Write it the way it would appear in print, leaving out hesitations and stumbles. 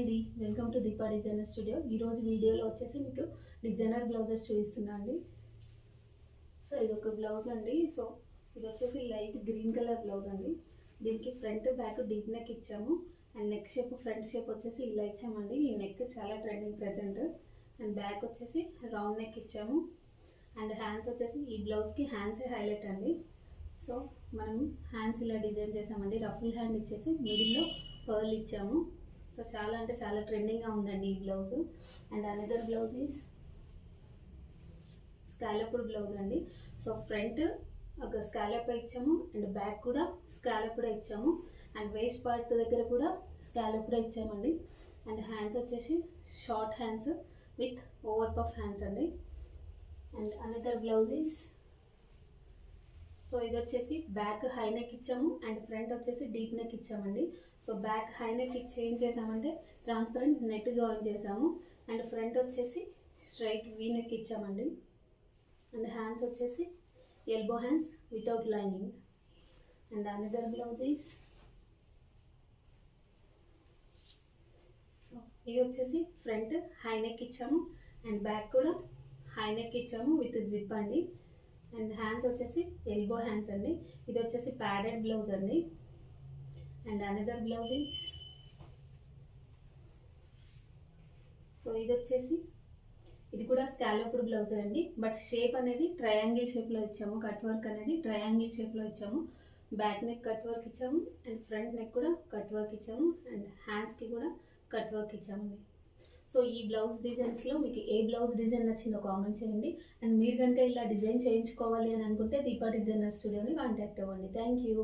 ఇది welcome to Deepa designer studio. ఈరోజు వీడియోలో వచ్చేసి మీకు డిజైనర్ బ్లౌజెస్ చూపిస్తున్నా అండి. సో ఇది ఒక బ్లౌజ్ అండి. సో ఇది వచ్చేసి లైట్ గ్రీన్ కలర్ బ్లౌజ్ అండి. దీనికి ఫ్రంట్ బ్యాక్ డీప్ నెక్ ఇచ్చాము and neck shape front shape వచ్చేసి ఇలా ఇచ్చామండి. ఈ నెక్ చాలా ట్రెండింగ్ ప్రెజెంట్. అండ్ బ్యాక్ వచ్చేసి రౌండ్ నెక్ ఇచ్చాము అండ్ హ్యాండ్స్ వచ్చేసి ఈ బ్లౌజ్కి హ్యాండ్సే హైలైట్ అండి. సో మనం హ్యాండ్స్ ఇలా డిజైన్ చేసామండి. రఫుల్ హ్యాండ్ ఇచ్చేసి మిడిల్లో పర్ల్ ఇచ్చాము. సో చాలా అంటే చాలా ట్రెండింగ్గా ఉందండి ఈ blouse. And another blouse is scalloped blouse అండి. సో ఫ్రంట్ ఒక స్కాలప్ ఇచ్చాము అండ్ బ్యాక్ కూడా స్కాలప్డ్ ఇచ్చాము అండ్ వేస్ట్ పార్ట్ దగ్గర కూడా స్కాలప్డ్ ఇచ్చామండి. అండ్ హ్యాండ్స్ వచ్చేసి short hands with over puff hands అండి. And another blouse is so ఇది వచ్చేసి బ్యాక్ హై నెక్ ఇచ్చాము అండ్ ఫ్రంట్ వచ్చేసి డీప్ నెక్ ఇచ్చామండి. సో బ్యాక్ హై నెక్ ఇచ్చి ఏం చేసామంటే ట్రాన్స్పరెంట్ నెట్ జాయిన్ చేసాము అండ్ ఫ్రంట్ వచ్చేసి స్ట్రైట్ వీ నెక్ ఇచ్చామండి. అండ్ హ్యాండ్స్ వచ్చేసి elbow hands without lining. And another blouse is so ఇది వచ్చేసి ఫ్రంట్ హై నెక్ ఇచ్చాము అండ్ బ్యాక్ కూడా హై నెక్ ఇచ్చాము విత్ జిప్ అండి. అండ్ హ్యాండ్స్ వచ్చేసి ఎల్బో హ్యాండ్స్ అండి. ఇది వచ్చేసి ప్యాడెడ్ బ్లౌజ్ అండి. And another blouse is so ఇది వచ్చేసి ఇది కూడా స్కాలప్డ్ బ్లౌజ్ అండి. బట్ షేప్ అనేది ట్రయాంగిల్ షేప్లో ఇచ్చాము. కట్ వర్క్ అనేది ట్రయాంగిల్ షేప్లో ఇచ్చాము. బ్యాక్ నెక్ కట్ వర్క్ ఇచ్చాము అండ్ ఫ్రంట్ నెక్ కూడా కట్ వర్క్ ఇచ్చాము అండ్ హ్యాండ్స్కి కూడా కట్ వర్క్ ఇచ్చామండి. సో ఈ బ్లౌజ్ డిజైన్స్లో మీకు ఏ బ్లౌజ్ డిజైన్ నచ్చిందో కామెంట్ చేయండి. అండ్ మీరు కనుక ఇలా డిజైన్ చేయించుకోవాలి అని అనుకుంటే దీపా డిజైనర్ స్టూడియోని కాంటాక్ట్ అవ్వండి. Thank you.